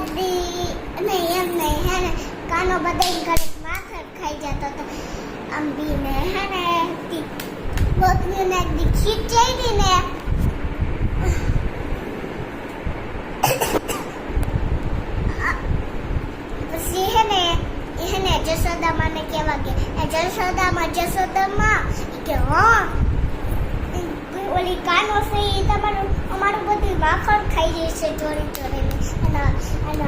દી નહીં એમ નહીં હે ને કાનો બધાય ઘરે માખણ ખાઈ જતો તો અંબીને હે ને ગોતમીને એક દી ખીચાઈ દી ને પછી હે ને જશોદામાને કહેવા ગયા જશોદામાં ઈ કે હા ઓલી કાનો છે ઈ તમારું અમારું બધું માખણ ખાઈ જાય છે ચોરી ચોરીને અને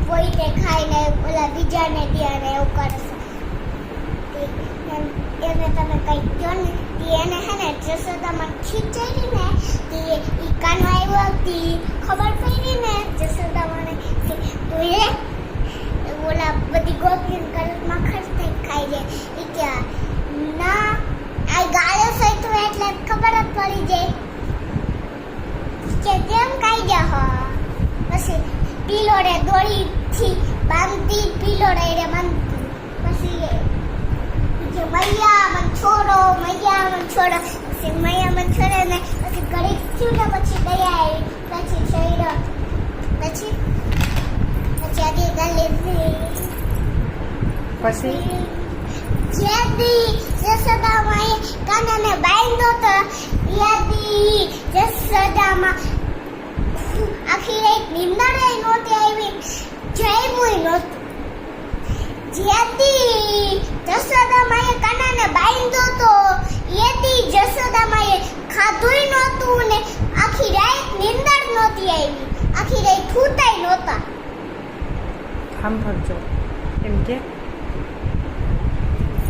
કોઈને ખાઈને ઓલા બીજાને દે ને એવું કરે છે એને તમે કંઈક કહો ને એને હે ને જશોદામાં ખીચાઈ ને ઈ કાનો આવ્યો તી ખબર પડી ને જશોદામાને કે તું એ ઓલા બધી ગોપીને કલમાં ખર્ચ ખાઈ જાય ઈ કે ના આ ગાયો છે તો એટલે ખબર જ પડી જાય કે કેમ ખાઈ જા હો પછી પીલોડે દોડીથી બાંધતી પીલોડે રે બાંધતી પછી કે મૈયા મન છોડો પછી મૈયા મન છોડે ને પછી ઘડીક થયું ને પછી દયા આવી પછી છોડ્યો પછી આગે ગલે પછી જેદી જશોદામાએ કાનાને બાંધ્યો તો યાદી જશોદામાં આખી રાત નિંદર નહોતી આવી જયમુય નહોતું જેદી જશોદામાએ કાનાને બાંધ્યો તો યાદી જશોદામાએ ખાધુંય નહોતું ને આખી રાત નિંદર નહોતી આવી આખી રાત ફૂટાઈ નહોતા સાંભળજો એમ કે